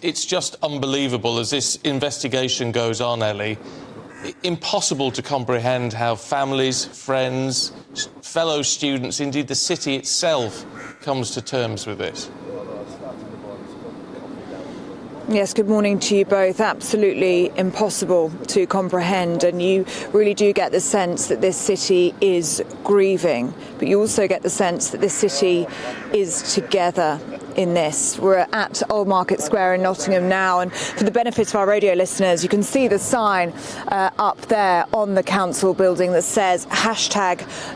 It's just unbelievable as this investigation goes on, Ellie. Impossible to comprehend how families, friends, fellow students, indeed the city itself, comes to terms with this. Yes, good morning to you both. Absolutely impossible to comprehend, and you really do get the sense that this city is grieving, but you also get the sense that this city is together in this. We're at Old Market Square in Nottingham now, and for the benefit of our radio listeners, you can see the sign up there on the council building that says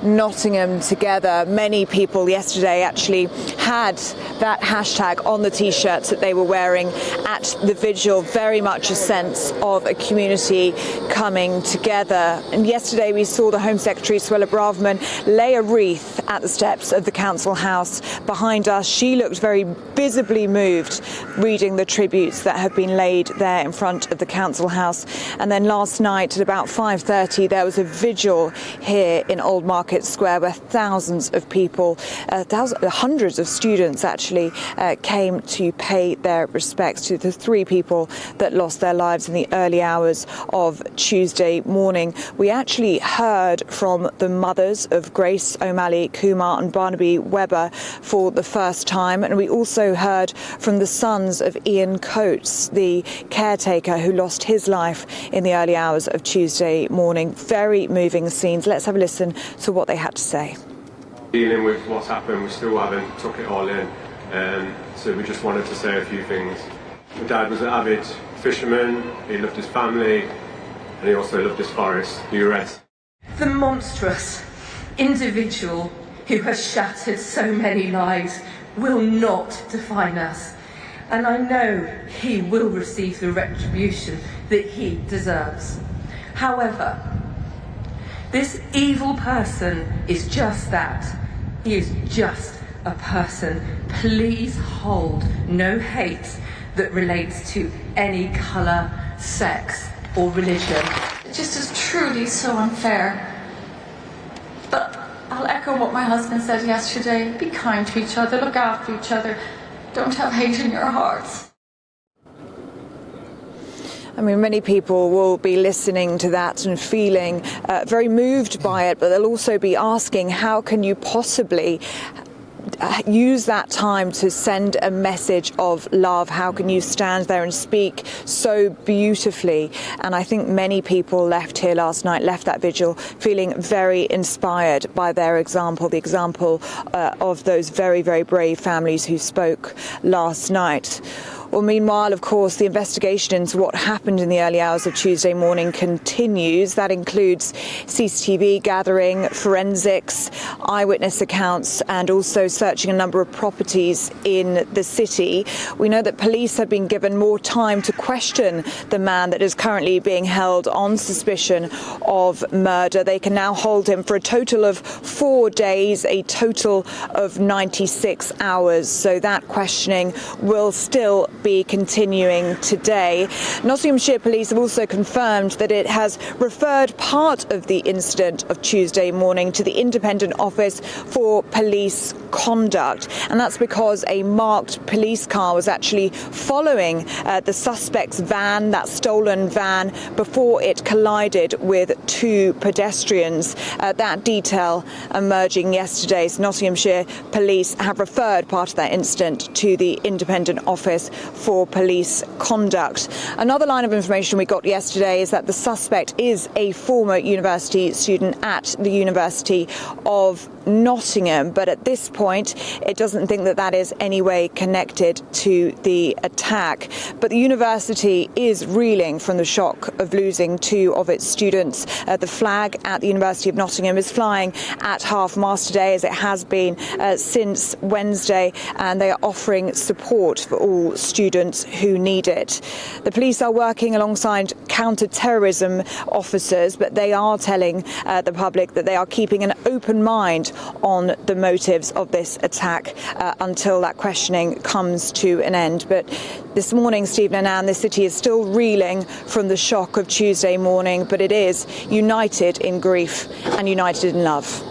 #Nottingham Together. Many people yesterday actually had that hashtag on the t-shirts that they were wearing at the vigil. Very much a sense of a community coming together. And yesterday we saw the Home Secretary, Suella Braverman, lay a wreath at the steps of the council house behind us. She looked very visibly moved reading the tributes that have been laid there in front of the council house. And then last night at about 5:30 there was a vigil here in Old Market Square where thousands of people, hundreds of students actually came to pay their respects to the three people that lost their lives in the early hours of Tuesday morning. We actually heard from the mothers of Grace O'Malley Kumar and Barnaby Webber for the first time, and we also heard from the sons of Ian Coates, the caretaker who lost his life in the early hours of Tuesday morning. Very moving scenes. Let's have a listen to what they had to say. Dealing with what's happened, we still haven't took it all in, so we just wanted to say a few things. My dad was an avid fisherman, he loved his family, and he also loved his forest, the Ures. The monstrous individual who has shattered so many lives will not define us, and I know he will receive the retribution that he deserves. However, this evil person is just that. He is just a person. Please hold no hate that relates to any colour, sex or religion. It just is truly so unfair. But I'll echo what my husband said yesterday. Be kind to each other, look after each other. Don't have hate in your hearts. I mean, many people will be listening to that and feeling very moved by it, but they'll also be asking, how can you possibly use that time to send a message of love? How can you stand there and speak so beautifully? And I think many people left here last night, left that vigil, feeling very inspired by their example, the example of those very, very brave families who spoke last night. Well, meanwhile, of course, the investigation into what happened in the early hours of Tuesday morning continues. That includes CCTV gathering, forensics, eyewitness accounts, and also searching a number of properties in the city. We know that police have been given more time to question the man that is currently being held on suspicion of murder. They can now hold him for a total of 4 days, a total of 96 hours. So that questioning will still be continuing today. Nottinghamshire Police have also confirmed that it has referred part of the incident of Tuesday morning to the Independent Office for Police Conduct, and that's because a marked police car was actually following the suspect's van, that stolen van, before it collided with two pedestrians. That detail emerging yesterday. So Nottinghamshire Police have referred part of that incident to the Independent Office for Police Conduct. Another line of information we got yesterday is that the suspect is a former university student at the University of Nottingham, but at this point it doesn't think that that is any way connected to the attack. But the university is reeling from the shock of losing two of its students. The flag at the University of Nottingham is flying at half-mast today, as it has been since Wednesday, and they are offering support for all students who need it. The police are working alongside counter-terrorism officers, but they are telling the public that they are keeping an open mind on the motives of this attack until that questioning comes to an end. But this morning, Stephen and Anne, the city is still reeling from the shock of Tuesday morning, but it is united in grief and united in love.